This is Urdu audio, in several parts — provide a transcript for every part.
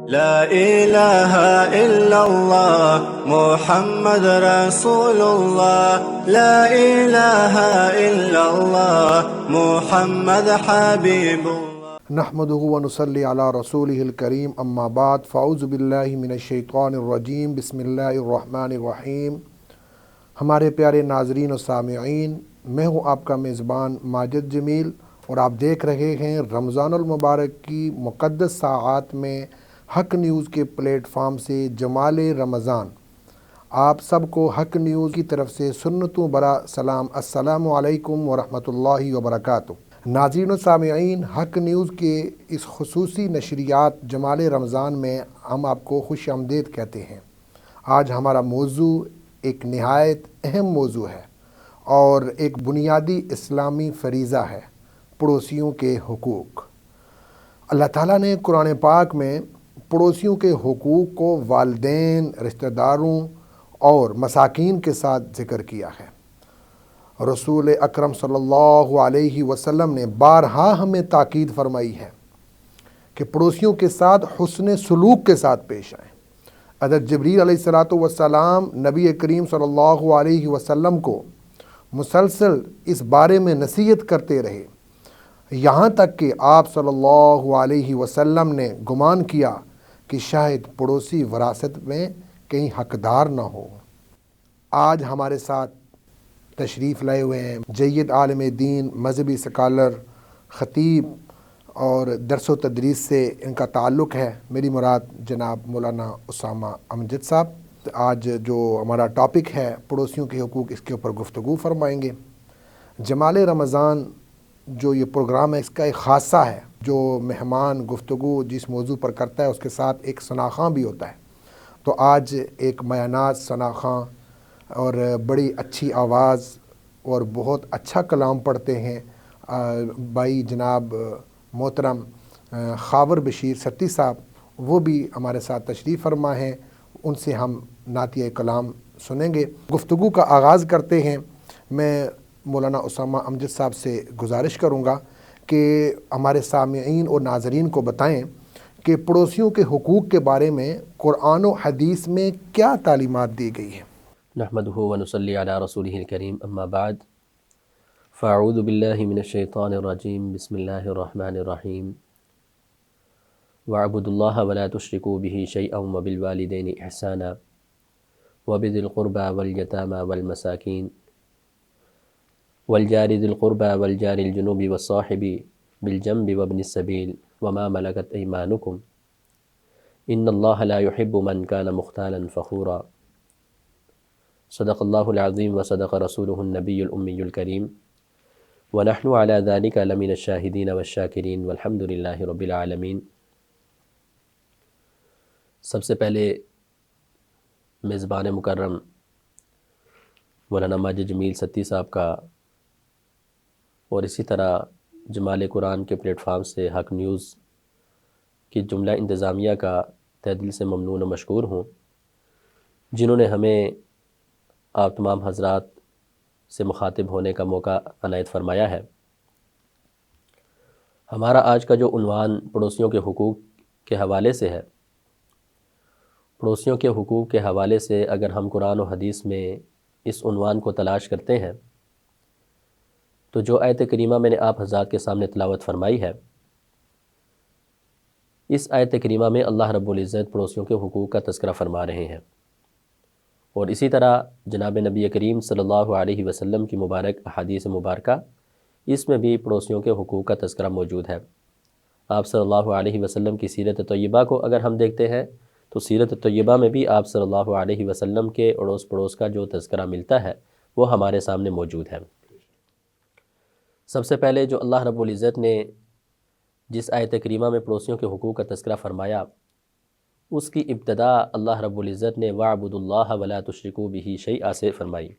لا إله إلا الله محمد رسول الله. لا إله إلا الله محمد حبيب الله. نحمده ونصلي على رسوله الكريم اما بعد فاعوذ باللہ من الشیطان الرجیم بسم اللہ الرحمن الرحیم۔ ہمارے پیارے ناظرین و سامعین، میں ہوں آپ کا میزبان ماجد جمیل اور آپ دیکھ رہے ہیں رمضان المبارک کی مقدس ساعات میں حق نیوز کے پلیٹ فارم سے جمال رمضان۔ آپ سب کو حق نیوز کی طرف سے سنتوں برا سلام، السلام علیکم ورحمۃ اللہ وبرکاتہ۔ ناظرین و سامعین، حق نیوز کے اس خصوصی نشریات جمال رمضان میں ہم آپ کو خوش آمدید کہتے ہیں۔ آج ہمارا موضوع ایک نہایت اہم موضوع ہے اور ایک بنیادی اسلامی فریضہ ہے، پڑوسیوں کے حقوق۔ اللہ تعالیٰ نے قرآن پاک میں پڑوسیوں کے حقوق کو والدین، رشتہ داروں اور مساکین کے ساتھ ذکر کیا ہے۔ رسول اکرم صلی اللہ علیہ وسلم نے بارہا ہمیں تاکید فرمائی ہے کہ پڑوسیوں کے ساتھ حسن سلوک کے ساتھ پیش آئیں۔ حضرت جبریل علیہ السلام نبی کریم صلی اللہ علیہ وسلم کو مسلسل اس بارے میں نصیحت کرتے رہے، یہاں تک کہ آپ صلی اللہ علیہ وسلم نے گمان کیا کہ شاید پڑوسی وراثت میں کہیں حقدار نہ ہو۔ آج ہمارے ساتھ تشریف لائے ہوئے ہیں جید عالم دین، مذہبی سکالر، خطیب اور درس و تدریس سے ان کا تعلق ہے، میری مراد جناب مولانا اسامہ امجد صاحب۔ آج جو ہمارا ٹاپک ہے پڑوسیوں کے حقوق، اس کے اوپر گفتگو فرمائیں گے۔ جمال رمضان جو یہ پروگرام ہے، اس کا ایک خاصہ ہے، جو مہمان گفتگو جس موضوع پر کرتا ہے اس کے ساتھ ایک ثناخواں بھی ہوتا ہے۔ تو آج ایک میانات ثناخواں اور بڑی اچھی آواز اور بہت اچھا کلام پڑھتے ہیں بھائی جناب محترم خاور بشیر ستی صاحب، وہ بھی ہمارے ساتھ تشریف فرما ہیں، ان سے ہم نعتیہ کلام سنیں گے۔ گفتگو کا آغاز کرتے ہیں۔ میں مولانا اسامہ امجد صاحب سے گزارش کروں گا کہ ہمارے سامعین اور ناظرین کو بتائیں کہ پڑوسیوں کے حقوق کے بارے میں قرآن و حدیث میں کیا تعلیمات دی گئی ہیں۔ نحمده ونصلي على رسوله الكريم اما بعد فاعوذ باللہ من الشیطان الرجیم بسم اللہ الرحمن الرحیم واعبدوا اللہ ولا تشرکوا به شیئا وبالوالدین احسانا وبذی القربى والیتامى والمساکین والجار ذی القربى والجار الجنوب والصاحب بالجنب وابن السبیل وما ملکت ایمانکم ان اللہ لا يحب من كان مختالا فخورا۔ صدق اللہ العظیم وصدق رسولہ النبی الامی الکریم ونحن على ذلك لمن الشاہدین والشاکرین والحمد للہ رب العالمین۔ سب سے پہلے میزبان مکرم مولانا ماجد جمیل ستی صاحب کا اور اسی طرح جمال قرآن کے پلیٹ فارم سے حق نیوز کی جملہ انتظامیہ کا تہ دل سے ممنون و مشکور ہوں، جنہوں نے ہمیں آپ تمام حضرات سے مخاطب ہونے کا موقع عنایت فرمایا ہے۔ ہمارا آج کا جو عنوان پڑوسیوں کے حقوق کے حوالے سے ہے، پڑوسیوں کے حقوق کے حوالے سے اگر ہم قرآن و حدیث میں اس عنوان کو تلاش کرتے ہیں تو جو آیت کریمہ میں نے آپ حضرات کے سامنے تلاوت فرمائی ہے، اس آیت کریمہ میں اللہ رب العزت پڑوسیوں کے حقوق کا تذکرہ فرما رہے ہیں، اور اسی طرح جناب نبی کریم صلی اللہ علیہ وسلم کی مبارک احادیث مبارکہ، اس میں بھی پڑوسیوں کے حقوق کا تذکرہ موجود ہے۔ آپ صلی اللہ علیہ وسلم کی سیرت طیبہ کو اگر ہم دیکھتے ہیں تو سیرت طیبہ میں بھی آپ صلی اللہ علیہ وسلم کے اڑوس پڑوس کا جو تذکرہ ملتا ہے وہ ہمارے سامنے موجود ہے۔ سب سے پہلے جو اللہ رب العزت نے جس آیت کریمہ میں پڑوسیوں کے حقوق کا تذکرہ فرمایا، اس کی ابتدا اللہ رب العزت نے وَاعْبُدُوا اللَّهَ وَلَا تُشْرِكُوا بِهِ شَيْئًا سے فرمائی۔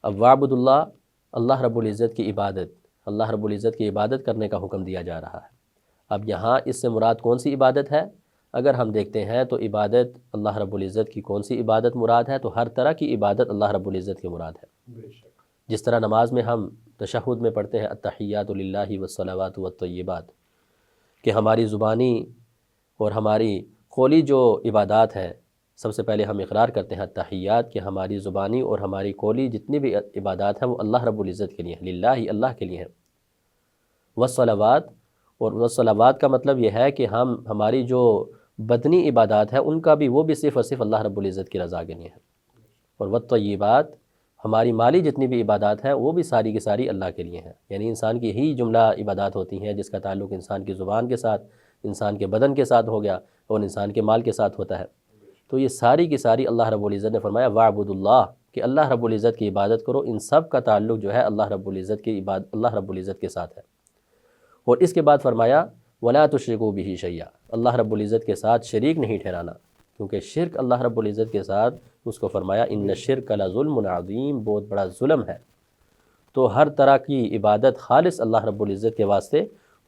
اب وَاعْبُدُوا اللَّهَ، اللہ رب العزت کی عبادت، اللہ رب العزت کی عبادت کرنے کا حکم دیا جا رہا ہے۔ اب یہاں اس سے مراد کون سی عبادت ہے؟ اگر ہم دیکھتے ہیں تو عبادت اللہ رب العزت کی کون سی عبادت مراد ہے، تو ہر طرح کی عبادت اللہ رب العزت کی مراد ہے۔ جس طرح نماز میں ہم تشہد میں پڑھتے ہیں التحیات للہ والصلوات والطیبات، کہ ہماری زبانی اور ہماری قولی جو عبادات ہیں، سب سے پہلے ہم اقرار کرتے ہیں تحیات کہ ہماری زبانی اور ہماری قولی جتنی بھی عبادات ہیں وہ اللہ رب العزت کے لیے ہیں، للہ اللہ کے لیے ہیں۔ والصلوات، اور والصلوات کا مطلب یہ ہے کہ ہماری جو بدنی عبادات ہیں ان کا بھی وہ بھی صرف اور صرف اللہ رب العزت کی رضا کے لیے ہیں۔ اور والطیبات، ہماری مالی جتنی بھی عبادات ہیں وہ بھی ساری کی ساری اللہ کے لیے ہیں، یعنی انسان کی ہی جملہ عبادات ہوتی ہیں جس کا تعلق انسان کی زبان کے ساتھ، انسان کے بدن کے ساتھ ہو گیا اور انسان کے مال کے ساتھ ہوتا ہے۔ تو یہ ساری کی ساری اللہ رب العزت نے فرمایا وَاعْبُدُوا اللَّهَ، کہ اللہ رب العزت کی عبادت کرو، ان سب کا تعلق جو ہے اللہ رب العزت کی اللہ رب العزت کے ساتھ ہے۔ اور اس کے بعد فرمایا وَلَا تُشْرِكُوا بِهِ شَيْئًا، اللہ رب العزت کے ساتھ شریک نہیں ٹھہرانا، کیونکہ شرک اللہ رب العزت کے ساتھ اس کو فرمایا ان الشرک لظلم عظیم، بہت بڑا ظلم ہے۔ تو ہر طرح کی عبادت خالص اللہ رب العزت کے واسطے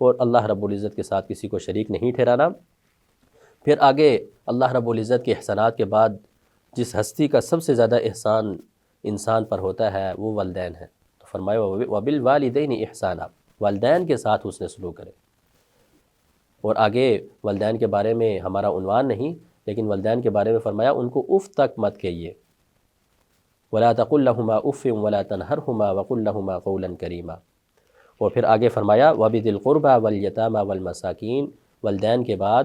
اور اللہ رب العزت کے ساتھ کسی کو شریک نہیں ٹھہرانا۔ پھر آگے اللہ رب العزت کے احسانات کے بعد جس ہستی کا سب سے زیادہ احسان انسان پر ہوتا ہے وہ والدین ہے، تو فرمایا وَبِالْوَالِدَيْنِ احسانا، والدین کے ساتھ حسن سلوک کرے۔ اور آگے والدین کے بارے میں ہمارا عنوان نہیں، لیکن والدین کے بارے میں فرمایا ان کو اف تک مت کہیے، وَلَا تَقُلْ لَهُمَا اُفٍّ وَلَا تَنْهَرْهُمَا وَقُلْ لَهُمَا قَوْلًا كَرِيمًا۔ اور پھر آگے فرمایا وَبِذِي الْقُرْبَى وَالْيَتَامَى وَالْمَسَاكِينِ، والدین کے بعد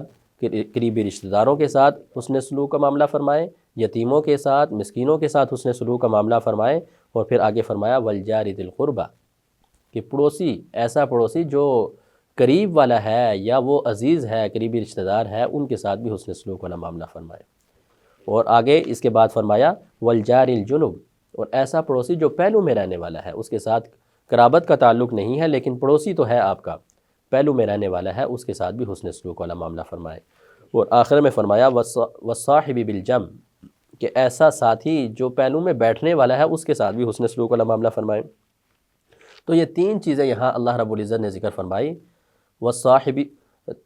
قریبی رشتہ داروں کے ساتھ حسن سلوک کا معاملہ فرمائیں، یتیموں کے ساتھ، مسکینوں کے ساتھ حسن سلوک کا معاملہ فرمائیں، اور پھر آگے فرمایا وَالْجَارِ ذِي الْقُرْبَى، کہ پڑوسی، ایسا پڑوسی جو قریب والا ہے یا وہ عزیز ہے، قریبی رشتہ دار ہے، ان کے ساتھ بھی حسن سلوک والا معاملہ فرمائے۔ اور آگے اس کے بعد فرمایا وَالْجَارِ الْجُنُبِ، اور ایسا پڑوسی جو پہلو میں رہنے والا ہے، اس کے ساتھ قرابت کا تعلق نہیں ہے لیکن پڑوسی تو ہے آپ کا، پہلو میں رہنے والا ہے، اس کے ساتھ بھی حسن سلوک والا معاملہ فرمائے۔ اور آخر میں فرمایا وَالصَّاحِبِ بِالْجَنبِ، کہ ایسا ساتھی جو پہلو میں بیٹھنے والا ہے اس کے ساتھ بھی حسن سلوک والا معاملہ فرمائے۔ تو یہ تین چیزیں یہاں اللہ رب العزت نے ذکر فرمائی، والصاحب،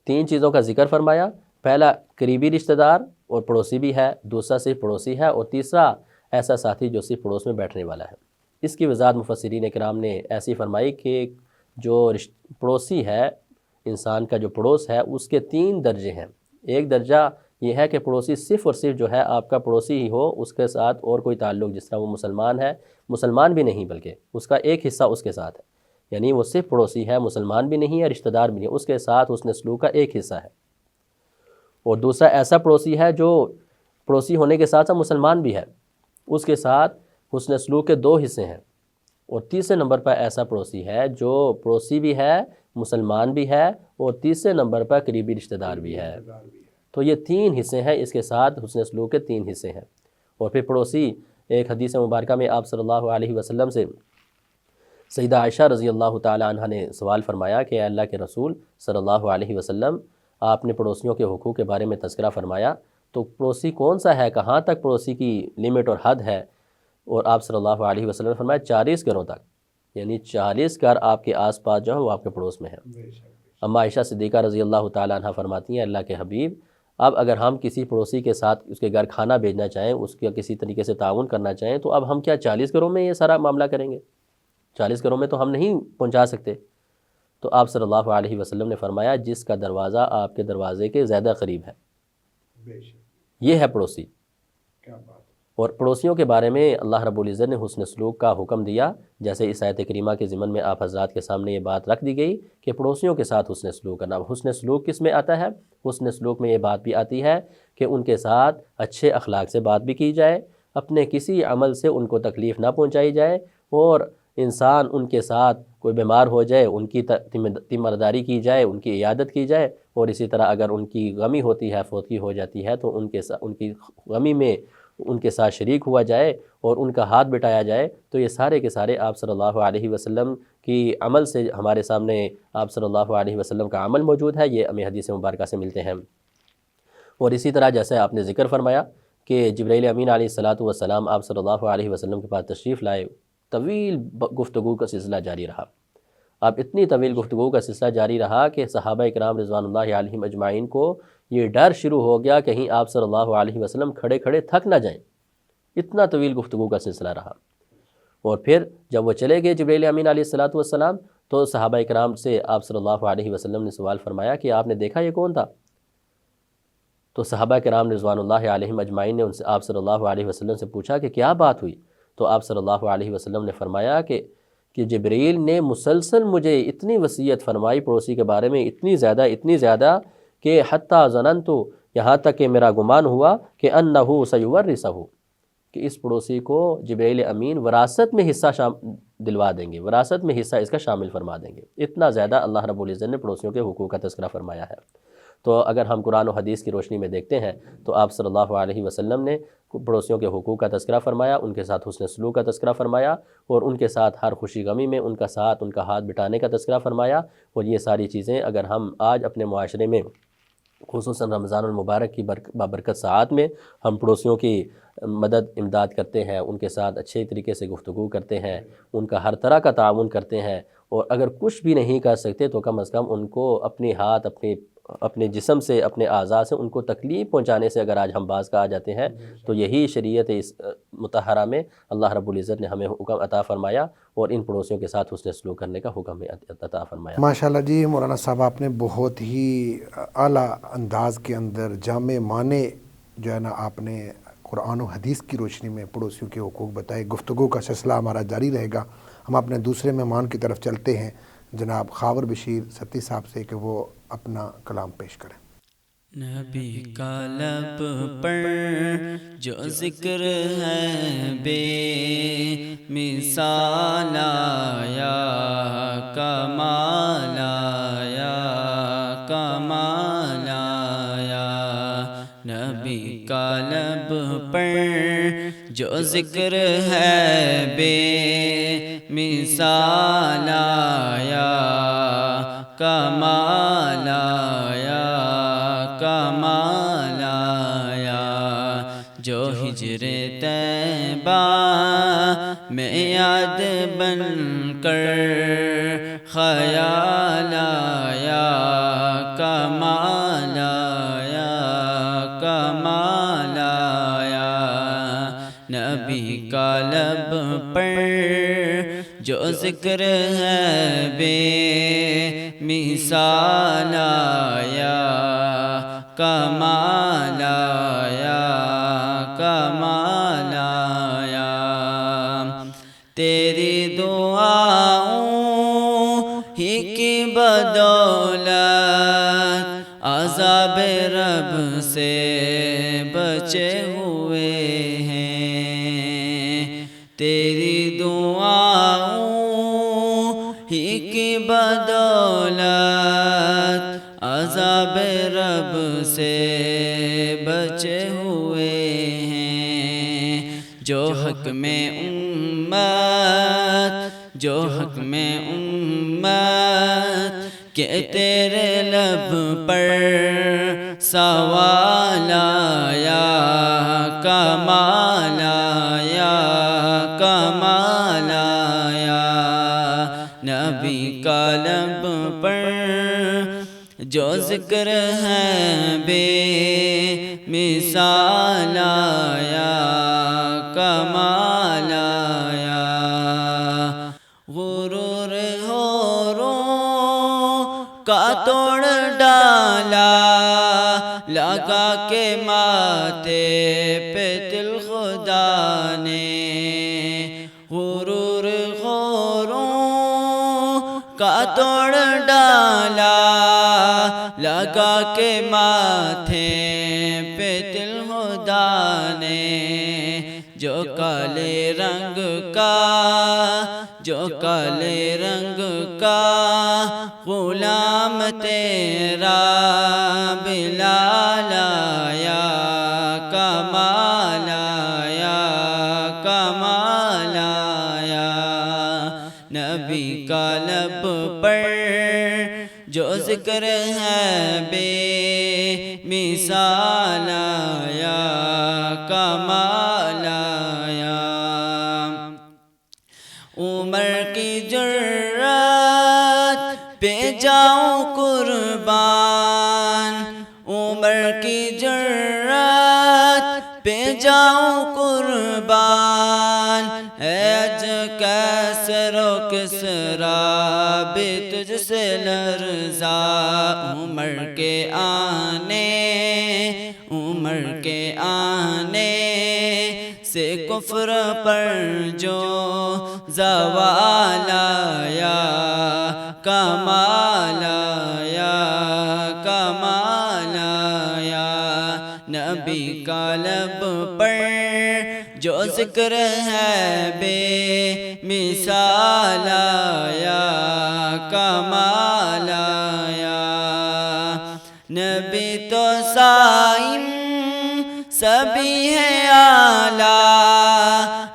تین چیزوں کا ذکر فرمایا، پہلا قریبی رشتہ دار اور پڑوسی بھی ہے، دوسرا صرف پڑوسی ہے، اور تیسرا ایسا ساتھی جو صرف پڑوس میں بیٹھنے والا ہے۔ اس کی وضاحت مفسرین کرام نے ایسی فرمائی کہ جو پڑوسی ہے، انسان کا جو پڑوس ہے اس کے تین درجے ہیں۔ ایک درجہ یہ ہے کہ پڑوسی صرف اور صرف جو ہے آپ کا پڑوسی ہی ہو، اس کے ساتھ اور کوئی تعلق، جس طرح وہ مسلمان ہے، مسلمان بھی نہیں بلکہ اس کا ایک حصہ اس کے ساتھ ہے، یعنی وہ صرف پڑوسی ہے، مسلمان بھی نہیں ہے، رشتہ دار بھی نہیں، اس کے ساتھ حسن سلوک کا ایک حصہ ہے۔ اور دوسرا ایسا پڑوسی ہے جو پڑوسی ہونے کے ساتھ ساتھ مسلمان بھی ہے، اس کے ساتھ حسن سلوک کے دو حصے ہیں۔ اور تیسرے نمبر پر ایسا پڑوسی ہے جو پڑوسی بھی ہے، مسلمان بھی ہے، اور تیسرے نمبر پر قریبی رشتہ دار بھی ہے۔ تو یہ تین حصے ہیں، اس کے ساتھ حسن سلوک کے تین حصے ہیں۔ اور پھر پڑوسی، ایک حدیث مبارکہ میں آپ صلی اللہ علیہ وسلم سے سیدہ عائشہ رضی اللہ تعالی عنہ نے سوال فرمایا کہ اے اللہ کے رسول صلی اللہ علیہ وسلم، آپ نے پڑوسیوں کے حقوق کے بارے میں تذکرہ فرمایا، تو پڑوسی کون سا ہے، کہاں تک پڑوسی کی لمٹ اور حد ہے؟ اور آپ صلی اللہ علیہ وسلم نے فرمایا 40 گھروں تک، یعنی 40 گھر آپ کے آس پاس جو ہیں وہ آپ کے پڑوس میں ہیں۔ اما عائشہ صدیقہ رضی اللہ تعالی عنہ فرماتی ہیں اللہ کے حبیب، اب اگر ہم کسی پڑوسی کے ساتھ اس کے گھر کھانا بھیجنا چاہیں، اس کے کسی طریقے سے تعاون کرنا چاہیں، تو اب ہم کیا 40 گھروں میں یہ سارا معاملہ کریں گے؟ 40 گھروں میں تو ہم نہیں پہنچا سکتے۔ تو آپ صلی اللہ علیہ وسلم نے فرمایا جس کا دروازہ آپ کے دروازے کے زیادہ قریب ہے، یہ ہے پڑوسی۔ اور پڑوسیوں کے بارے میں اللہ رب العزت نے حسن سلوک کا حکم دیا، جیسے اس آیت کریمہ کے ضمن میں آپ حضرات کے سامنے یہ بات رکھ دی گئی کہ پڑوسیوں کے ساتھ حسن سلوک کرنا۔ حسن سلوک کس میں آتا ہے؟ حسن سلوک میں یہ بات بھی آتی ہے کہ ان کے ساتھ اچھے اخلاق سے بات بھی کی جائے، اپنے کسی عمل سے ان کو تکلیف نہ پہنچائی جائے، اور انسان ان کے ساتھ کوئی بیمار ہو جائے ان کی تیمارداری کی جائے، ان کی عیادت کی جائے، اور اسی طرح اگر ان کی غمی ہوتی ہے، فوتگی ہو جاتی ہے، تو ان کی غمی میں ان کے ساتھ شریک ہوا جائے اور ان کا ہاتھ بٹایا جائے۔ تو یہ سارے کے سارے آپ صلی اللہ علیہ وسلم کی عمل سے ہمارے سامنے آپ صلی اللہ علیہ وسلم کا عمل موجود ہے، یہ ہمیں حدیث مبارکہ سے ملتے ہیں۔ اور اسی طرح جیسے آپ نے ذکر فرمایا کہ جبرائیل امین علیہ الصلاۃ والسلام آپ صلی اللہ علیہ وسلم کے پاس تشریف لائے، طویل گفتگو کا سلسلہ جاری رہا۔ اب اتنی طویل گفتگو کا سلسلہ جاری رہا کہ صحابہ اکرام رضوان اللہ علیہم اجمعین کو یہ ڈر شروع ہو گیا کہیں آپ صلی اللہ علیہ وسلم کھڑے کھڑے تھک نہ جائیں، اتنا طویل گفتگو کا سلسلہ رہا۔ اور پھر جب وہ چلے گئے جبرائیل امین علیہ الصلاۃ والسلام، تو صحابہ اکرام سے آپ صلی اللہ علیہ وسلم نے سوال فرمایا کہ آپ نے دیکھا یہ کون تھا؟ تو صحابہ کرام رضوان اللہ علیہم اجمعین نے ان سے آپ صلی اللہ علیہ وسلم سے پوچھا کہ کیا بات ہوئی؟ تو آپ صلی اللہ علیہ وسلم نے فرمایا کہ جبریل نے مسلسل مجھے اتنی وصیت فرمائی پڑوسی کے بارے میں، اتنی زیادہ کہ حتیٰ ظننتو، یہاں تک کہ میرا گمان ہوا کہ انہو سیورثہ، کہ اس پڑوسی کو جبریل امین وراثت میں حصہ دلوا دیں گے، وراثت میں حصہ اس کا شامل فرما دیں گے۔ اتنا زیادہ اللہ رب العزت نے پڑوسیوں کے حقوق کا تذکرہ فرمایا ہے۔ تو اگر ہم قرآن و حدیث کی روشنی میں دیکھتے ہیں تو آپ صلی اللہ علیہ وسلم نے پڑوسیوں کے حقوق کا تذکرہ فرمایا، ان کے ساتھ حسن سلوک کا تذکرہ فرمایا، اور ان کے ساتھ ہر خوشی غمی میں ان کا ساتھ، ان کا ہاتھ بٹانے کا تذکرہ فرمایا۔ اور یہ ساری چیزیں اگر ہم آج اپنے معاشرے میں خصوصاً رمضان المبارک کی بابرکت ساعات میں ہم پڑوسیوں کی مدد امداد کرتے ہیں، ان کے ساتھ اچھے طریقے سے گفتگو کرتے ہیں، ان کا ہر طرح کا تعاون کرتے ہیں، اور اگر کچھ بھی نہیں کر سکتے تو کم از کم ان کو اپنے ہاتھ، اپنے جسم سے، اپنے اعضاء سے ان کو تکلیف پہنچانے سے اگر آج ہم باز کا آ جاتے ہیں تو یہی شریعت اس مطہرہ میں اللہ رب العزت نے ہمیں حکم عطا فرمایا اور ان پڑوسیوں کے ساتھ حسن سلوک کرنے کا حکم عطا فرمایا۔ ماشاءاللہ جی مولانا صاحب، آپ نے بہت ہی اعلیٰ انداز کے اندر جامع معنی جو ہے نا آپ نے قرآن و حدیث کی روشنی میں پڑوسیوں کے حقوق بتائے۔ گفتگو کا سلسلہ ہمارا جاری رہے گا۔ ہم اپنے دوسرے مہمان کی طرف چلتے ہیں، جناب خاور بشیر ستی صاحب سے، کہ وہ اپنا کلام پیش کریں۔ نبی کا لب پر جو ذکر ہے بے مثال آیا، کمال آیا، کمال آیا۔ نبی کا لب پر جو ذکر ہے بے مثال آیا، کمال آیا، کمال آیا۔ جو ہجر طیبہ میں یاد بن کر خیال آیا، کمال آیا، کمال آیا۔ نبی کا لب پر جو ذکر ہے بے مثال آیا، کمال آیا، کمال آیا۔ تیری دعاؤں ہی کی بدولت عذاب رب سے بچے ہوئے ہیں، تیری دعاؤں ہی کی بدولت عذاب رب سے بچے ہوئے ہیں۔ جو حق میں امت، جو حق میں امت کہ تیرے لب پر سوال آیا، کمال آیا، کمال آیا۔ نبی کا لب پر جو ذکر ہے بے مثال آیا، کمال آیا۔ غرور ہوروں کا توڑ ڈالا، لگا کے ماتھے پہ دل خدا نے، غرور غوروں کا توڑ ڈالا، لگا کے ماتھے پہ دل خدا نے۔ جو کالے رنگ کا، جو کالے رنگ کا غلام تیرا بلال آیا، کمال آیا، کمال آیا۔ نبی کا لب پر جو ذکر ہے بے مثال آیا، کمال آیا۔ عمر کی جرات پہ جاؤں قربان، عمر کی جرات پہ جاؤں قربان، اج کیسر و کسرا بھی تجھ سے لرزا۔ عمر کے آنے، عمر کے آنے سے کفر پر جو زوال آیا، کمال آیا، کمال آیا، نبی کا لب پر جو ذکر ہے بے مثال آیا، کمال آیا، نبی تو صائم سبھی ہے اعلیٰ،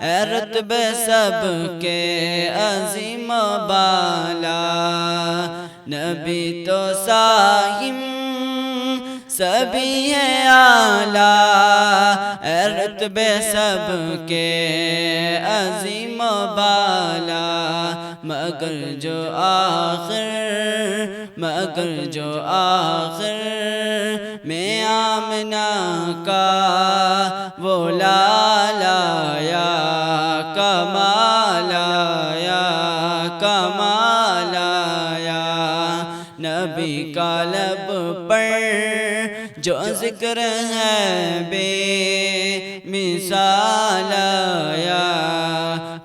اے رتبے سب کے عظیم بالا، نبی تو صائم سبھی ہے اعلیٰ، اے رتبے سب کے عظیم بالا، مگر جو آخر میں آمنہ کا وہ لال آیا، کمال آیا، کمال آیا، نبی کا لب پر جو ذکر ہے بے مثال آیا،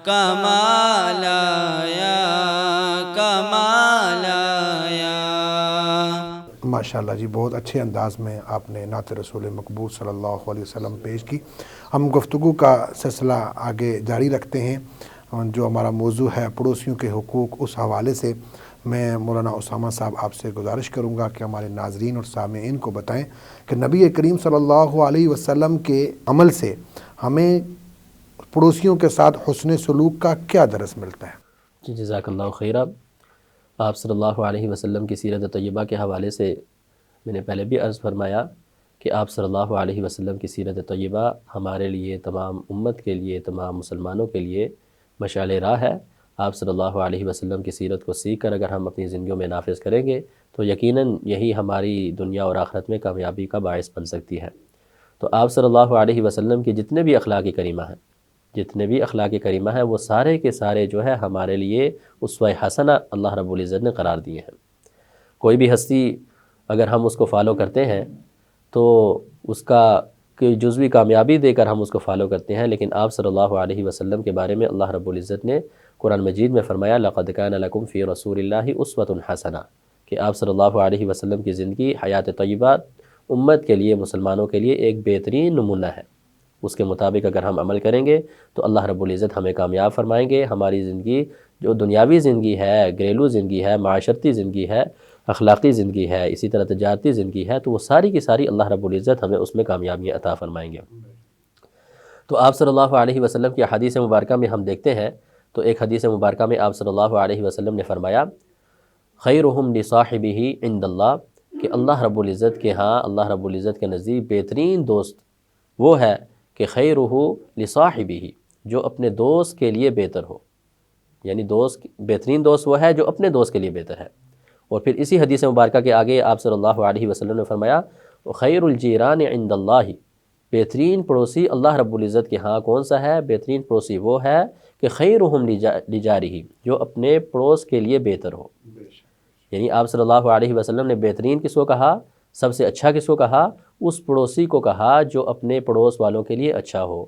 کمال آیا، کمال آیا۔ ماشاءاللہ جی، بہت اچھے انداز میں آپ نے نعت رسول مقبول صلی اللہ علیہ وسلم پیش کی۔ ہم گفتگو کا سلسلہ آگے جاری رکھتے ہیں، جو ہمارا موضوع ہے پڑوسیوں کے حقوق۔ اس حوالے سے میں مولانا اسامہ صاحب آپ سے گزارش کروں گا کہ ہمارے ناظرین اور سامعین کو بتائیں کہ نبی کریم صلی اللہ علیہ وسلم کے عمل سے ہمیں پڑوسیوں کے ساتھ حسن سلوک کا کیا درس ملتا ہے؟ جی جزاک اللہ خیرہ۔ آپ صلی اللہ علیہ وسلم کی سیرت طیبہ کے حوالے سے میں نے پہلے بھی عرض فرمایا کہ آپ صلی اللہ علیہ وسلم کی سیرت طیبہ ہمارے لیے، تمام امت کے لیے، تمام مسلمانوں کے لیے مشعل راہ ہے۔ آپ صلی اللہ علیہ وسلم کی سیرت کو سیکھ کر اگر ہم اپنی زندگیوں میں نافذ کریں گے تو یقیناً یہی ہماری دنیا اور آخرت میں کامیابی کا باعث بن سکتی ہے۔ تو آپ صلی اللہ علیہ وسلم کی جتنے بھی اخلاق کریمہ ہیں وہ سارے کے سارے جو ہے ہمارے لیے اسوہ حسنہ اللہ رب العزت نے قرار دیے ہیں۔ کوئی بھی ہستی اگر ہم اس کو فالو کرتے ہیں تو اس کا کوئی جزوی کامیابی دے کر ہم اس کو فالو کرتے ہیں، لیکن آپ صلی اللہ علیہ وسلم کے بارے میں اللہ رب العزت نے قرآن مجید میں فرمایا لَقَدْ كَانَ لَكُمْ فِي رَسُولِ اللَّهِ أُسْوَةٌ حَسَنَةٌ، کہ آپ صلی اللہ علیہ وسلم کی زندگی، حیات طیبہ امت کے لیے، مسلمانوں کے لیے ایک بہترین نمونہ ہے۔ اس کے مطابق اگر ہم عمل کریں گے تو اللہ رب العزت ہمیں کامیاب فرمائیں گے۔ ہماری زندگی جو دنیاوی زندگی ہے، گھریلو زندگی ہے، معاشرتی زندگی ہے، اخلاقی زندگی ہے، اسی طرح تجارتی زندگی ہے، تو وہ ساری کی ساری اللہ رب العزت ہمیں اس میں کامیابی عطا فرمائیں گے۔ تو آپ صلی اللہ علیہ وسلم کی حدیث مبارکہ میں ہم دیکھتے ہیں تو ایک حدیث مبارکہ میں آپ صلی اللہ علیہ وسلم نے فرمایا خیرہم لصاحبہ عند اللہ، کہ اللہ رب العزت کے ہاں، اللہ رب العزت کے نزدیک بہترین دوست وہ ہے کہ خیرہ لصاحبہ، جو اپنے دوست کے لیے بہتر ہو، یعنی بہترین دوست وہ ہے جو اپنے دوست کے لیے بہتر ہے۔ اور پھر اسی حدیث مبارکہ کے آگے آپ صلی اللہ علیہ وسلم نے فرمایا خیر الجیران عند اللہ، بہترین پڑوسی اللہ رب العزت کے ہاں کون سا ہے؟ بہترین پڑوسی وہ ہے کہ خیرہم لجارہ، جو اپنے پڑوس کے لیے بہتر ہو۔ یعنی آپ صلی اللہ علیہ وسلم نے بہترین کس کو کہا؟ سب سے اچھا کس کو کہا؟ اس پڑوسی کو کہا جو اپنے پڑوس والوں کے لیے اچھا ہو،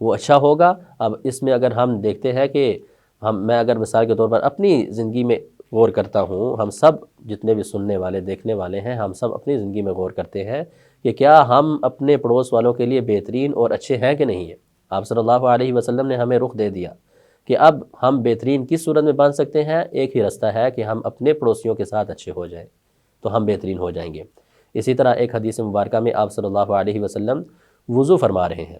وہ اچھا ہوگا۔ اب اس میں اگر ہم دیکھتے ہیں کہ میں اگر مثال کے طور پر اپنی زندگی میں غور کرتا ہوں، ہم سب جتنے بھی سننے والے دیکھنے والے ہیں، ہم سب اپنی زندگی میں غور کرتے ہیں کہ کیا ہم اپنے پڑوس والوں کے لیے بہترین اور اچھے ہیں کہ نہیں ہیں؟ آپ صلی اللہ علیہ وسلم نے ہمیں رخ دے دیا کہ اب ہم بہترین کس صورت میں بن سکتے ہیں؟ ایک ہی راستہ ہے کہ ہم اپنے پڑوسیوں کے ساتھ اچھے ہو جائیں تو ہم بہترین ہو جائیں گے۔ اسی طرح ایک حدیث مبارکہ میں آپ صلی اللہ علیہ وسلم وضو فرما رہے ہیں۔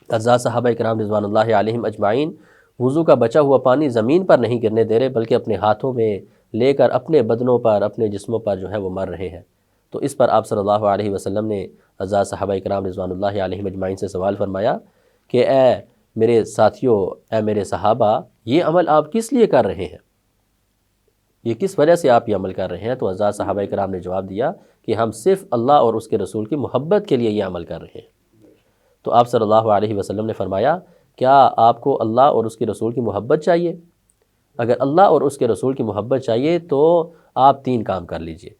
اعزاز صحابہ کرام رضوان اللہ علیہم اجمعین وضو کا بچا ہوا پانی زمین پر نہیں گرنے دے رہے، بلکہ اپنے ہاتھوں میں لے کر اپنے بدنوں پر، اپنے جسموں پر جو ہے وہ مر رہے ہیں۔ تو اس پر آپ صلی اللہ علیہ وسلم نے اعزاز صحابہ کرام رضوان اللہ علیہم اجمعین سے سوال فرمایا کہ اے میرے ساتھیوں، اے میرے صحابہ، یہ عمل آپ کس لیے کر رہے ہیں؟ یہ کس وجہ سے آپ یہ عمل کر رہے ہیں؟ تو اعزاز صحابہ کرام نے جواب دیا کہ ہم صرف اللہ اور اس کے رسول کی محبت کے لیے یہ عمل کر رہے ہیں۔ تو آپ صلی اللہ علیہ وسلم نے فرمایا کیا آپ کو اللہ اور اس کے رسول کی محبت چاہیے؟ اگر اللہ اور اس کے رسول کی محبت چاہیے تو آپ 3 کام کر لیجئے۔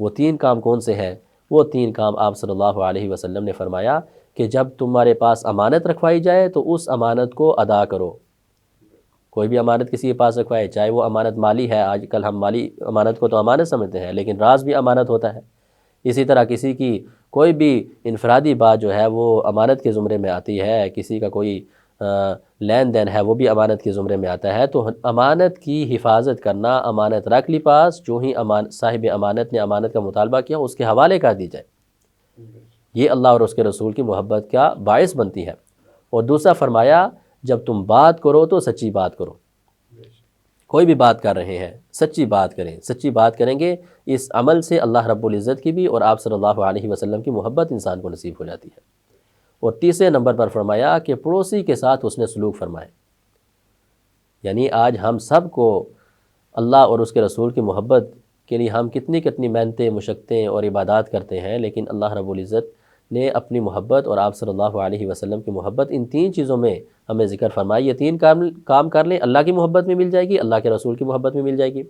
وہ 3 کام کون سے ہیں؟ وہ 3 کام آپ صلی اللہ علیہ وسلم نے فرمایا کہ جب تمہارے پاس امانت رکھوائی جائے تو اس امانت کو ادا کرو۔ کوئی بھی امانت کسی کے پاس رکھوائے، چاہے وہ امانت مالی ہے، آج کل ہم مالی امانت کو تو امانت سمجھتے ہیں، لیکن راز بھی امانت ہوتا ہے۔ اسی طرح کسی کی کوئی بھی انفرادی بات جو ہے وہ امانت کے زمرے میں آتی ہے، کسی کا کوئی لین دین ہے وہ بھی امانت کے زمرے میں آتا ہے۔ تو امانت کی حفاظت کرنا، امانت رکھ لی پاس، جو ہی صاحب امانت نے امانت کا مطالبہ کیا اس کے حوالے کر دی جائے، یہ اللہ اور اس کے رسول کی محبت کا باعث بنتی ہے۔ اور دوسرا فرمایا جب تم بات کرو تو سچی بات کرو، کوئی بھی بات کر رہے ہیں سچی بات کریں، سچی بات کریں گے، اس عمل سے اللہ رب العزت کی بھی اور آپ صلی اللہ علیہ وسلم کی محبت انسان کو نصیب ہو جاتی ہے۔ اور تیسرے نمبر پر فرمایا کہ پڑوسی کے ساتھ حسن سلوک فرمائیں۔ یعنی آج ہم سب کو اللہ اور اس کے رسول کی محبت کے لیے ہم کتنی محنتیں، مشقتیں اور عبادات کرتے ہیں، لیکن اللہ رب العزت نے اپنی محبت اور آپ صلی اللہ علیہ وسلم کی محبت ان 3 چیزوں میں ہمیں ذکر فرمائی۔ یہ 3 کام کر لیں، اللہ کی محبت میں مل جائے گی، اللہ کے رسول کی محبت میں مل جائے گی۔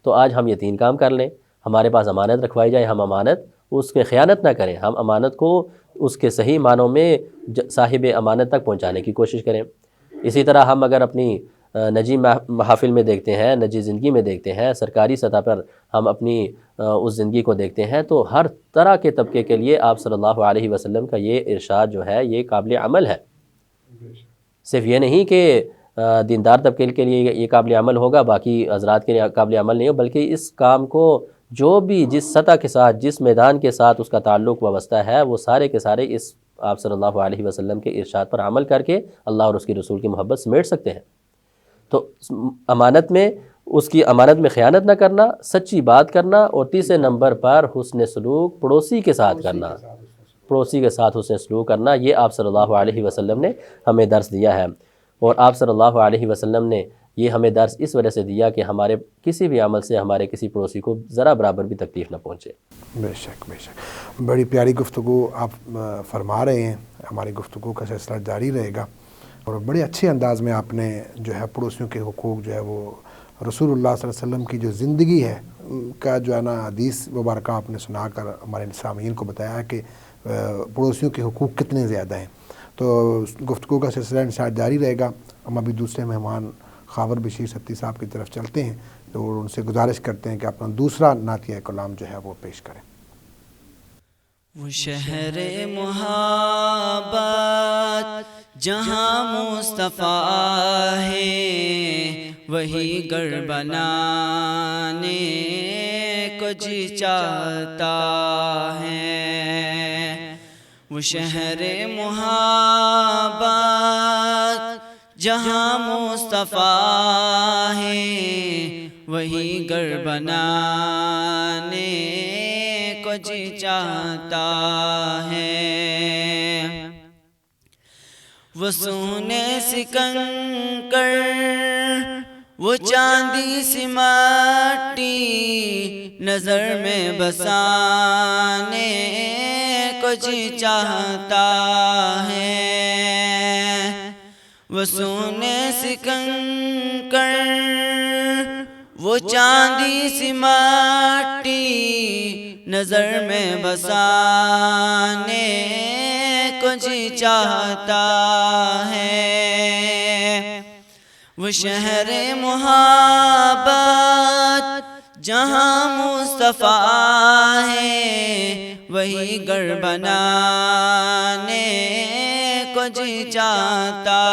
تو آج ہم یہ 3 کام کر لیں، ہمارے پاس امانت رکھوائی جائے، ہم امانت اس کے خیانت نہ کریں، ہم امانت کو اس کے صحیح معنوں میں صاحب امانت تک پہنچانے کی کوشش کریں۔ اسی طرح ہم اگر اپنی نجی محافل میں دیکھتے ہیں، نجی زندگی میں دیکھتے ہیں، سرکاری سطح پر ہم اپنی اس زندگی کو دیکھتے ہیں، تو ہر طرح کے طبقے کے لیے آپ صلی اللہ علیہ وسلم کا یہ ارشاد جو ہے یہ قابل عمل ہے۔ صرف یہ نہیں کہ دیندار طبقے کے لیے یہ قابل عمل ہوگا، باقی حضرات کے لیے قابل عمل نہیں ہو، بلکہ اس کام کو جو بھی جس سطح کے ساتھ، جس میدان کے ساتھ اس کا تعلق وابستہ ہے، وہ سارے کے سارے اس آپ صلی اللہ علیہ وسلم کے ارشاد پر عمل کر کے اللہ اور اس کی رسول کی محبت سمیٹ سکتے ہیں۔ تو امانت میں اس کی امانت میں خیانت نہ کرنا، سچی بات کرنا، اور تیسرے نمبر پر حسن سلوک پڑوسی کے ساتھ کرنا، پڑوسی کے ساتھ حسن سلوک کرنا، یہ آپ صلی اللہ علیہ وسلم نے ہمیں درس دیا ہے۔ اور آپ صلی اللہ علیہ وسلم نے یہ ہمیں درس اس وجہ سے دیا کہ ہمارے کسی بھی عمل سے ہمارے کسی پڑوسی کو ذرا برابر بھی تکلیف نہ پہنچے۔ بے شک بے شک، بڑی پیاری گفتگو آپ فرما رہے ہیں، ہماری گفتگو کا سلسلہ جاری رہے گا، اور بڑے اچھے انداز میں آپ نے جو ہے پڑوسیوں کے حقوق جو ہے وہ رسول اللہ صلی اللہ علیہ وسلم کی جو زندگی ہے کا جو ہے نا حدیث مبارکہ آپ نے سنا کر ہمارے سامعین کو بتایا کہ پڑوسیوں کے حقوق کتنے زیادہ ہیں۔ تو گفتگو کا سلسلہ انشاءاللہ جاری رہے گا۔ ہم ابھی دوسرے مہمان خاور بشیر ستی صاحب کی طرف چلتے ہیں، تو ان سے گزارش کرتے ہیں کہ اپنا دوسرا نعتیہ کلام جو ہے وہ پیش کریں۔ وہ شہر محبت جہاں مصطفیٰ ہے، وہی گھر بنانے کو جی چاہتا ہے۔ وہ شہر محبت جہاں مصطفیٰ ہے، وہی گھر بنانے کو جی چاہتا ہے۔ وہ سونے سے کنکر، وہ چاندی سی مٹی نظر میں بسانے کو جی چاہتا ہے۔ وہ سونے سے کنکر، وہ چاندی سی مٹی نظر میں بسانے کو جی چاہتا ہے۔ وہ شہر محبت جہاں مصطفیٰ ہے، وہی گھر بنانے کو جی چاہتا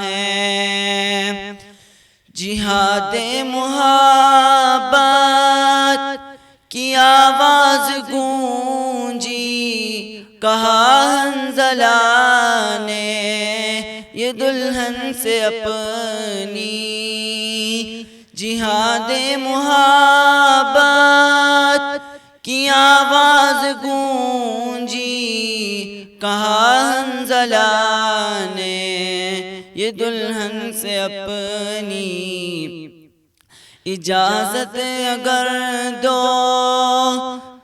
ہے۔ جہاد محبت کی آواز گونجی، کہا حنظلہ نے یہ دلہن سے اپنی۔ جہاد محبت کی آواز گونجی، کہا حنظلہ نے یہ دلہن سے اپنی۔ اجازت اگر دو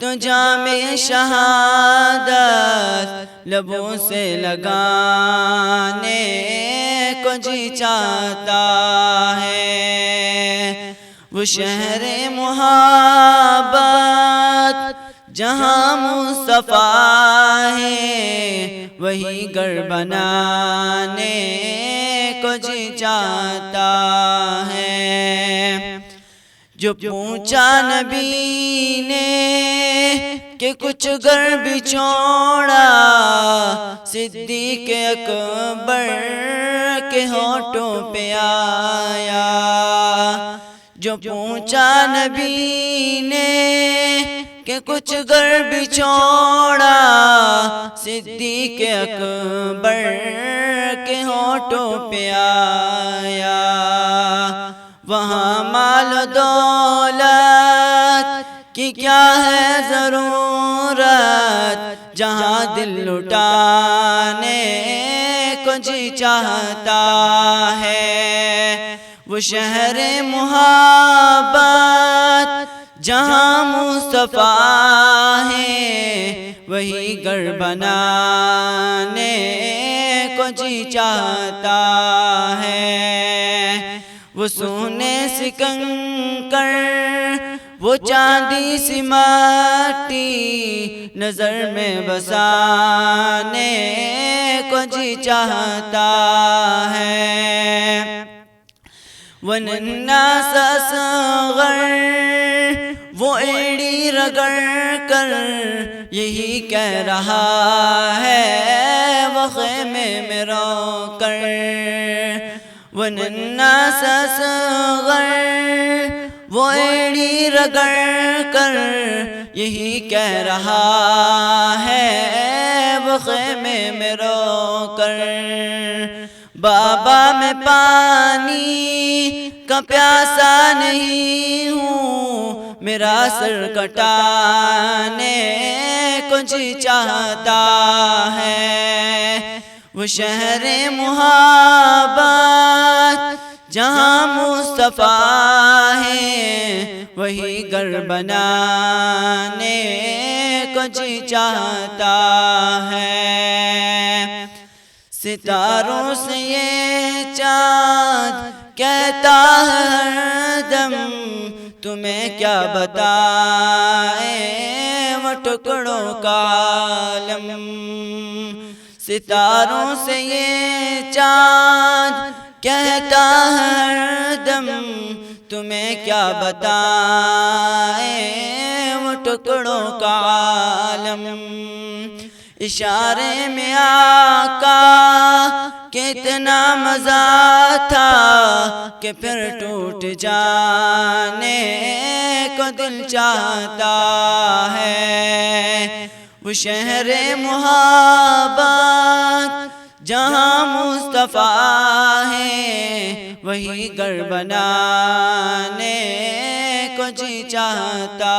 تو جام شہادت لبوں سے لگانے کو جی چاہتا ہے۔ وہ شہر محبت جہاں مصطفیٰ ہے وہی گھر بنانے کو جی چاہتا ہے۔ جو پوچھا نبی نے کہ کچھ گھر بھی چھوڑا، صدیق اکبر کے ہونٹوں پہ آیا۔ جو پوچھا نبی نے کہ کچھ گھر بھی چھوڑا، صدیق اکبر کے ہونٹوں پہ آیا۔ وہاں مال و دولت کی کیا ہے ضرورت، جہاں دل لٹانے کو جی چاہتا ہے۔ وہ شہر محبت جہاں مصطفیٰ ہے وہی گھر بنانے کو جی چاہتا ہے۔ وہ سونے سے کنکر، وہ چاندی سی مٹی نظر میں بسانے کو جی چاہتا ہے۔ وہ ننھا سا اصغر، وہ ایڑی رگڑ کر یہی کہہ رہا ہے وہ خیمے میں رو کر۔ وہ ننھا سا اصغر، وہ ایڑی رگڑ کر یہی کہہ رہا ہے وہ خیمے میں رو کر۔ بابا میں پانی کا پیاسا نہیں ہوں، میرا سر کٹانے کو جی چاہتا ہے۔ وہ شہر محبت جہاں مصطفیٰ ہے وہی گھر بنانے کو جی چاہتا ہے۔ ستاروں سے یہ چاند کہتا ہے ہر دم، تمہیں کیا بتائیں وہ ٹکڑوں کا عالم۔ ستاروں سے یہ چاند کہتا ہے ہر دم، تمہیں کیا بتائیں وہ ٹکڑوں کا عالم۔ اشارے میں آقا کتنا مزہ تھا کہ پھر ٹوٹ جانے کو دل چاہتا ہے۔ وہ شہر محبت جہاں مصطفیٰ ہے وہی گھر بنانے کو جی چاہتا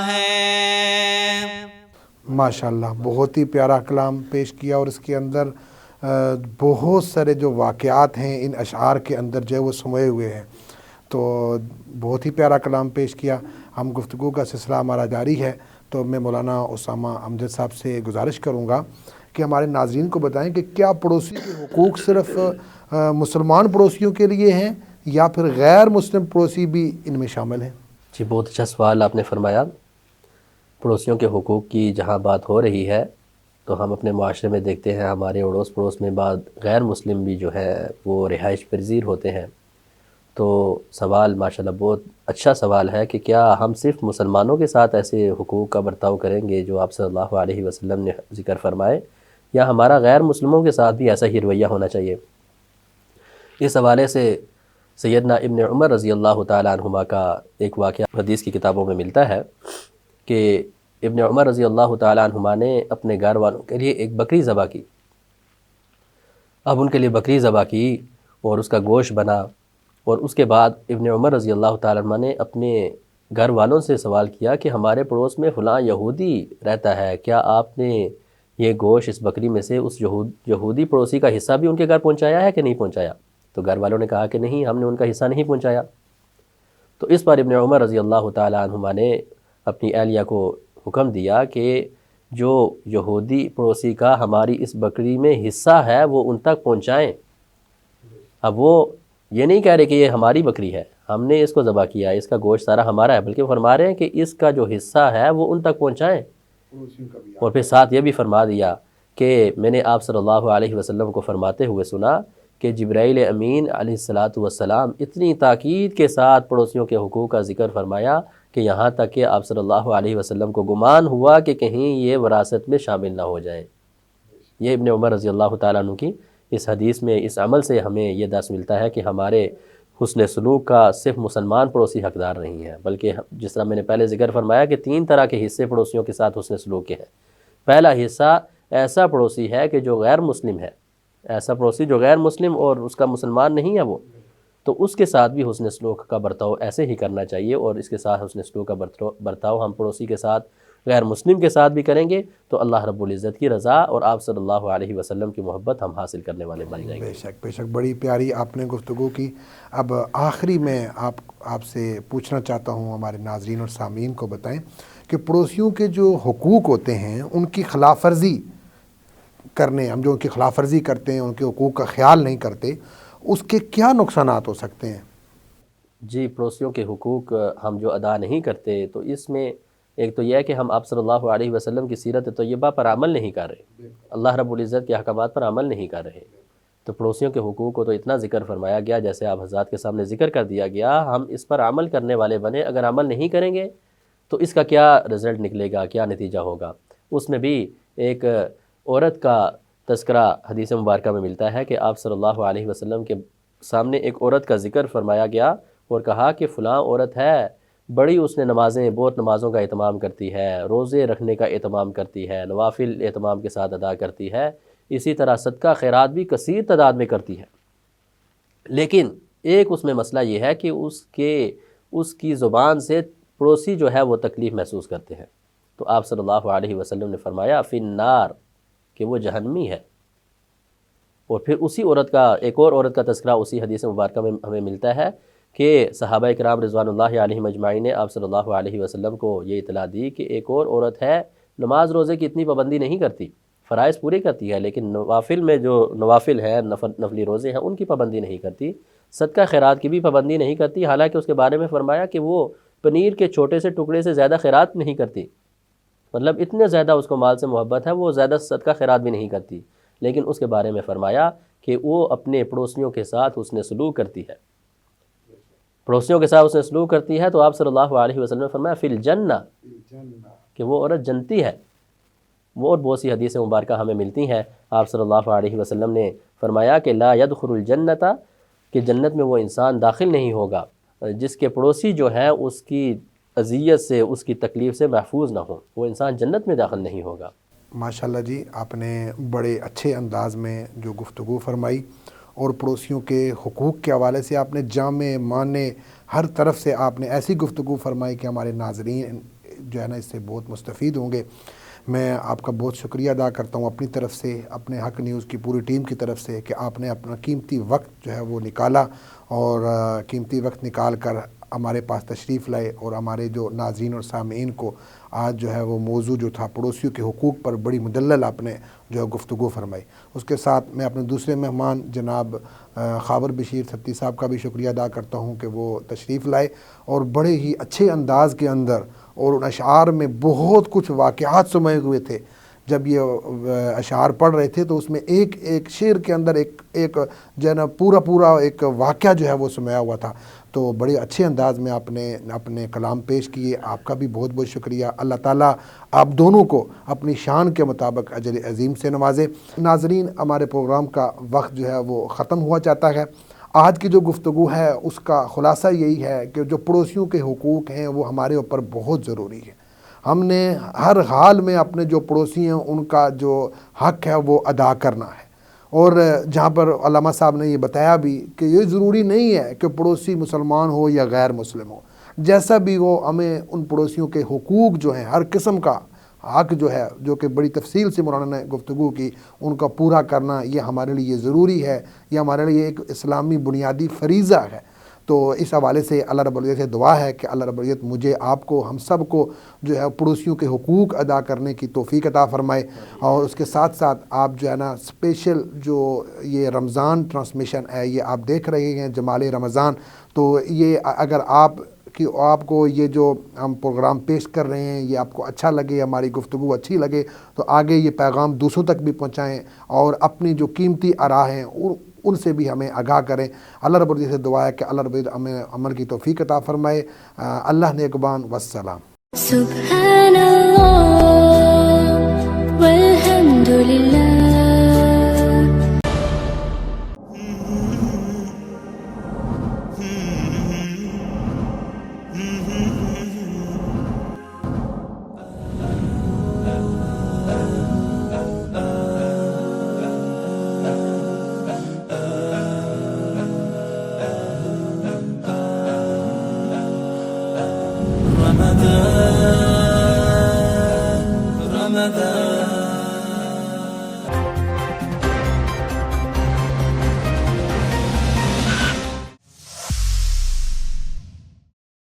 ہے۔ ماشاءاللہ بہت ہی پیارا کلام پیش کیا، اور اس کے اندر بہت سارے جو واقعات ہیں ان اشعار کے اندر جو ہے وہ سموئے ہوئے ہیں، تو بہت ہی پیارا کلام پیش کیا۔ ہم گفتگو کا سلسلہ ہمارا جاری ہے، تو میں مولانا اسامہ امجد صاحب سے گزارش کروں گا کہ ہمارے ناظرین کو بتائیں کہ کیا پڑوسی کے حقوق صرف مسلمان پڑوسیوں کے لیے ہیں یا پھر غیر مسلم پڑوسی بھی ان میں شامل ہیں؟ جی بہت اچھا سوال آپ نے فرمایا۔ پڑوسیوں کے حقوق کی جہاں بات ہو رہی ہے تو ہم اپنے معاشرے میں دیکھتے ہیں ہمارے اڑوس پڑوس میں بعض غیر مسلم بھی جو ہے وہ رہائش پذیر ہوتے ہیں۔ تو سوال ماشاءاللہ بہت اچھا سوال ہے کہ کیا ہم صرف مسلمانوں کے ساتھ ایسے حقوق کا برتاؤ کریں گے جو آپ صلی اللہ علیہ وسلم نے ذکر فرمائے، یا ہمارا غیر مسلموں کے ساتھ بھی ایسا ہی رویہ ہونا چاہیے؟ اس حوالے سے سیدنا ابن عمر رضی اللہ تعالیٰ عنہما کا ایک واقعہ حدیث کی کتابوں میں ملتا ہے کہ ابن عمر رضی اللہ تعالیٰ عنہما نے اپنے گھر والوں کے لیے ایک بکری ذبح کی۔ اب ان کے لیے بکری ذبح کی اور اس کا گوشت بنا، اور اس کے بعد ابن عمر رضی اللہ تعالیٰ عنہ نے اپنے گھر والوں سے سوال کیا کہ ہمارے پڑوس میں فلاں یہودی رہتا ہے، کیا آپ نے یہ گوشت اس بکری میں سے اس یہودی پڑوسی کا حصہ بھی ان کے گھر پہنچایا ہے کہ نہیں پہنچایا؟ تو گھر والوں نے کہا کہ نہیں، ہم نے ان کا حصہ نہیں پہنچایا۔ تو اس پر ابن عمر رضی اللہ تعالیٰ عنہما نے اپنی اہلیہ کو حکم دیا کہ جو یہودی پڑوسی کا ہماری اس بکری میں حصہ ہے وہ ان تک پہنچائیں۔ اب وہ یہ نہیں کہہ رہے کہ یہ ہماری بکری ہے، ہم نے اس کو ذبح کیا، اس کا گوشت سارا ہمارا ہے، بلکہ فرما رہے ہیں کہ اس کا جو حصہ ہے وہ ان تک پہنچائیں۔ اور پھر ساتھ یہ بھی فرما دیا کہ میں نے آپ صلی اللہ علیہ وسلم کو فرماتے ہوئے سنا کہ جبرائیل امین علیہ السلام اتنی تاکید کے ساتھ پڑوسیوں کے حقوق کا ذکر فرمایا کہ یہاں تک کہ آپ صلی اللہ علیہ وسلم کو گمان ہوا کہ کہیں یہ وراثت میں شامل نہ ہو جائیں۔ یہ ابن عمر رضی اللہ تعالیٰ عنہ کی اس حدیث میں اس عمل سے ہمیں یہ درس ملتا ہے کہ ہمارے حسن سلوک کا صرف مسلمان پڑوسی حقدار نہیں ہے، بلکہ جس طرح میں نے پہلے ذکر فرمایا کہ 3 طرح کے حصے پڑوسیوں کے ساتھ حسن سلوک کے ہیں۔ پہلا حصہ ایسا پڑوسی ہے کہ جو غیر مسلم ہے، ایسا پڑوسی جو غیر مسلم اور اس کا مسلمان نہیں ہے وہ، تو اس کے ساتھ بھی حسن سلوک کا برتاؤ ایسے ہی کرنا چاہیے، اور اس کے ساتھ حسن سلوک کا برتاؤ ہم پڑوسی کے ساتھ غیر مسلم کے ساتھ بھی کریں گے تو اللہ رب العزت کی رضا اور آپ صلی اللہ علیہ وسلم کی محبت ہم حاصل کرنے والے بن جائیں گے۔ بے شک بڑی پیاری آپ نے گفتگو کی۔ اب آخری میں آپ سے پوچھنا چاہتا ہوں، ہمارے ناظرین اور سامعین کو بتائیں کہ پڑوسیوں کے جو حقوق ہوتے ہیں ان کی خلاف ورزی کرنے، ہم جو ان کی خلاف ورزی کرتے ہیں، ان کے حقوق کا خیال نہیں کرتے، اس کے کیا نقصانات ہو سکتے ہیں؟ جی، پڑوسیوں کے حقوق ہم جو ادا نہیں کرتے تو اس میں ایک تو یہ ہے کہ ہم آپ صلی اللہ علیہ وسلم کی سیرت طیبہ پر عمل نہیں کر رہے، اللہ رب العزت کے احکامات پر عمل نہیں کر رہے۔ تو پڑوسیوں کے حقوق کو تو اتنا ذکر فرمایا گیا، جیسے آپ حضرات کے سامنے ذکر کر دیا گیا، ہم اس پر عمل کرنے والے بنے۔ اگر عمل نہیں کریں گے تو اس کا کیا رزلٹ نکلے گا، کیا نتیجہ ہوگا؟ اس میں بھی ایک عورت کا تذکرہ حدیث مبارکہ میں ملتا ہے کہ آپ صلی اللہ علیہ وسلم کے سامنے ایک عورت کا ذکر فرمایا گیا اور کہا کہ فلاں عورت ہے، بڑی اس نے نمازیں، بہت نمازوں کا اہتمام کرتی ہے، روزے رکھنے کا اہتمام کرتی ہے، نوافل اہتمام کے ساتھ ادا کرتی ہے، اسی طرح صدقہ خیرات بھی کثیر تعداد میں کرتی ہے، لیکن ایک اس میں مسئلہ یہ ہے کہ اس کی زبان سے پڑوسی جو ہے وہ تکلیف محسوس کرتے ہیں۔ تو آپ صلی اللہ علیہ وسلم نے فرمایا فی النار، کہ وہ جہنمی ہے۔ اور پھر اسی عورت کا ایک اور عورت کا تذکرہ اسی حدیث مبارکہ میں ہمیں ملتا ہے کہ صحابہ کرام رضوان اللہ علیہم اجمعین نے آپ صلی اللہ علیہ وسلم کو یہ اطلاع دی کہ ایک اور عورت ہے، نماز روزے کی اتنی پابندی نہیں کرتی، فرائض پورے کرتی ہے، لیکن نوافل میں جو نوافل ہیں، نفلی روزے ہیں، ان کی پابندی نہیں کرتی، صدقہ خیرات کی بھی پابندی نہیں کرتی، حالانکہ اس کے بارے میں فرمایا کہ وہ پنیر کے چھوٹے سے ٹکڑے سے زیادہ خیرات نہیں کرتی، مطلب اتنے زیادہ اس کو مال سے محبت ہے، وہ زیادہ صدقہ خیرات بھی نہیں کرتی، لیکن اس کے بارے میں فرمایا کہ وہ اپنے پڑوسیوں کے ساتھ حسن سلوک کرتی ہے، پڑوسیوں کے ساتھ حسن سلوک کرتی ہے۔ تو آپ صلی اللہ علیہ وسلم نے فرمایا فی الجنہ، کہ وہ عورت جنتی ہے۔ وہ اور بہت سی حدیث مبارکہ ہمیں ملتی ہیں۔ آپ صلی اللہ علیہ وسلم نے فرمایا کہ لا يدخل الجنت، کہ جنت میں وہ انسان داخل نہیں ہوگا جس کے پڑوسی جو ہیں اس کی اذیت سے، اس کی تکلیف سے محفوظ نہ ہوں، وہ انسان جنت میں داخل نہیں ہوگا۔ ماشاءاللہ جی، آپ نے بڑے اچھے انداز میں جو گفتگو فرمائی اور پڑوسیوں کے حقوق کے حوالے سے آپ نے جامع معنی ہر طرف سے آپ نے ایسی گفتگو فرمائی کہ ہمارے ناظرین جو ہے نا اس سے بہت مستفید ہوں گے۔ میں آپ کا بہت شکریہ ادا کرتا ہوں اپنی طرف سے، اپنے حق نیوز کی پوری ٹیم کی طرف سے، کہ آپ نے اپنا قیمتی وقت جو ہے وہ نکالا اور قیمتی وقت نکال کر ہمارے پاس تشریف لائے اور ہمارے جو ناظرین اور سامعین کو آج جو ہے وہ موضوع جو تھا پڑوسیوں کے حقوق پر بڑی مدلل آپ نے جو ہے گفتگو فرمائی۔ اس کے ساتھ میں اپنے دوسرے مہمان جناب خاور بشیر ستھی صاحب کا بھی شکریہ ادا کرتا ہوں کہ وہ تشریف لائے اور بڑے ہی اچھے انداز کے اندر، اور ان اشعار میں بہت کچھ واقعات سمائے ہوئے تھے۔ جب یہ اشعار پڑھ رہے تھے تو اس میں ایک ایک شعر کے اندر ایک جو ہے نا پورا ایک واقعہ جو ہے وہ سمایا ہوا تھا۔ تو بڑے اچھے انداز میں آپ نے اپنے کلام پیش کیے، آپ کا بھی بہت بہت شکریہ۔ اللہ تعالیٰ آپ دونوں کو اپنی شان کے مطابق اجر عظیم سے نوازے۔ ناظرین، ہمارے پروگرام کا وقت جو ہے وہ ختم ہوا جاتا ہے۔ آج کی جو گفتگو ہے اس کا خلاصہ یہی ہے کہ جو پڑوسیوں کے حقوق ہیں وہ ہمارے اوپر بہت ضروری ہے۔ ہم نے ہر حال میں اپنے جو پڑوسی ہیں ان کا جو حق ہے وہ ادا کرنا ہے، اور جہاں پر علامہ صاحب نے یہ بتایا بھی کہ یہ ضروری نہیں ہے کہ پڑوسی مسلمان ہو یا غیر مسلم ہو، جیسا بھی ہو ہمیں ان پڑوسیوں کے حقوق جو ہیں، ہر قسم کا حق جو ہے، جو کہ بڑی تفصیل سے مولانا نے گفتگو کی، ان کا پورا کرنا یہ ہمارے لیے ضروری ہے، یہ ہمارے لیے ایک اسلامی بنیادی فریضہ ہے۔ تو اس حوالے سے اللہ رب العزت سے دعا ہے کہ اللہ رب العزت مجھے، آپ کو، ہم سب کو جو ہے پڑوسیوں کے حقوق ادا کرنے کی توفیق عطا فرمائے، اور اس کے ساتھ ساتھ آپ جو ہے نا اسپیشل جو یہ رمضان ٹرانسمیشن ہے یہ آپ دیکھ رہے ہیں جمال رمضان، تو یہ اگر آپ کو یہ جو ہم پروگرام پیش کر رہے ہیں یہ آپ کو اچھا لگے، ہماری گفتگو اچھی لگے، تو آگے یہ پیغام دوسروں تک بھی پہنچائیں، اور اپنی جو قیمتی آراء ہیں ان سے بھی ہمیں آگاہ کریں۔ اللہ رب العزت سے دعا ہے کہ اللہ رب العزت ہمیں عمل کی توفیق عطا فرمائے۔ اللہ نگہبان، والسلام۔ سبحان اللہ والحمد للہ۔ رمضان